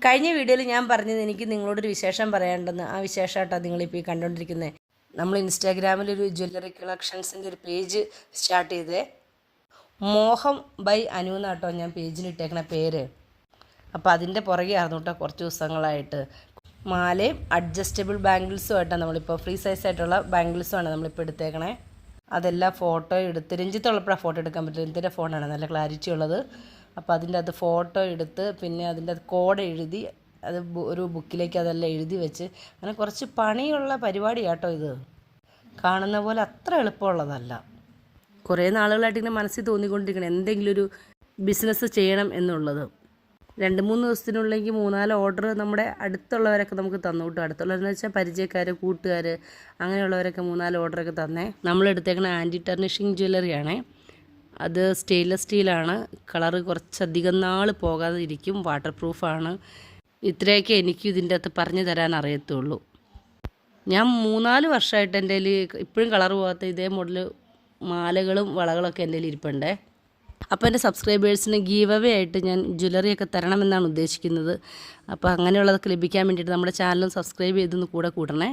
കഴിഞ്ഞ വീഡിയോയിൽ ഞാൻ പറഞ്ഞത് എനിക്ക് നിങ്ങളോടൊരു വിശേഷം പറയാനുണ്ടെന്ന്. ആ വിശേഷമായിട്ടാണ് നിങ്ങളിപ്പോൾ ഈ കണ്ടുകൊണ്ടിരിക്കുന്നത്. നമ്മൾ ഇൻസ്റ്റാഗ്രാമിലൊരു ജ്വല്ലറി കളക്ഷൻസിൻ്റെ ഒരു പേജ് സ്റ്റാർട്ട് ചെയ്തേ. മോഹം ബൈ അനു എന്നാട്ടോ ഞാൻ പേജിന് ഇട്ടേക്കണ പേര്. അപ്പോൾ അതിൻ്റെ പുറകെ ആയിരുന്നു കേട്ടോ കുറച്ച് ദിവസങ്ങളായിട്ട്. മാലയും അഡ്ജസ്റ്റബിൾ ബാംഗിൾസുമായിട്ടാണ് നമ്മളിപ്പോൾ ഫ്രീ സൈസായിട്ടുള്ള ബാംഗിൾസുമാണ് നമ്മളിപ്പോൾ എടുത്തേക്കണേ. അതെല്ലാം ഫോട്ടോ എടുത്ത് രഞ്ജിത്തുള്ളപ്പോഴാണ് ഫോട്ടോ എടുക്കാൻ പറ്റില്ല. രഞ്ജിത്തിൻ്റെ ഫോണാണ് നല്ല ക്ലാരിറ്റി ഉള്ളത്. അപ്പോൾ അതിൻ്റെ അത് ഫോട്ടോ എടുത്ത് പിന്നെ അതിൻ്റെ കോഡ് എഴുതി അത് ഒരു ബുക്കിലേക്ക് അതെല്ലാം എഴുതി വെച്ച് അങ്ങനെ കുറച്ച് പണിയുള്ള പരിപാടി കേട്ടോ. ഇത് കാണുന്ന പോലെ അത്ര എളുപ്പമുള്ളതല്ല. കുറേ നാളുകളായിട്ട് ഇങ്ങനെ മനസ്സിൽ തോന്നിക്കൊണ്ടിരിക്കണം എന്തെങ്കിലും ഒരു ബിസിനസ് ചെയ്യണം എന്നുള്ളത്. 2-3 ദിവസത്തിനുള്ളിലേക്ക് 3-4 ഓർഡർ നമ്മുടെ അടുത്തുള്ളവരൊക്കെ നമുക്ക് തന്നു കിട്ടും. അടുത്തുള്ളവരെന്ന് വെച്ചാൽ പരിചയക്കാർ, കൂട്ടുകാർ, അങ്ങനെയുള്ളവരൊക്കെ 3-4 ഓർഡറൊക്കെ തന്നേ. നമ്മളെടുത്തേക്കണ ആൻറ്റി ടെർണിഷിങ് ജ്വല്ലറിയാണേ. അത് സ്റ്റെയിൻലെസ് സ്റ്റീലാണ്. കളറ് കുറച്ചധികം നാൾ പോകാതെ ഇരിക്കും. വാട്ടർ പ്രൂഫാണ്. ഇത്രയൊക്കെ എനിക്കും ഇതിൻ്റെ അകത്ത് പറഞ്ഞു തരാൻ അറിയത്തുള്ളൂ. ഞാൻ 3-4 വർഷമായിട്ട് എൻ്റെ കയ്യിൽ ഇപ്പോഴും കളർ പോകാത്ത ഇതേ മോഡൽ മാലകളും വളകളൊക്കെ എൻ്റെ കയ്യിൽ ഇരിപ്പുണ്ടേ. അപ്പോൾ എൻ്റെ സബ്സ്ക്രൈബേഴ്സിന് ഗീവ് അവേ ആയിട്ട് ഞാൻ ജ്വല്ലറിയൊക്കെ തരണമെന്നാണ് ഉദ്ദേശിക്കുന്നത്. അപ്പോൾ അങ്ങനെയുള്ളതൊക്കെ ലഭിക്കാൻ വേണ്ടിയിട്ട് നമ്മുടെ ചാനലും സബ്സ്ക്രൈബ് ചെയ്തൊന്ന് കൂടെ കൂടണേ.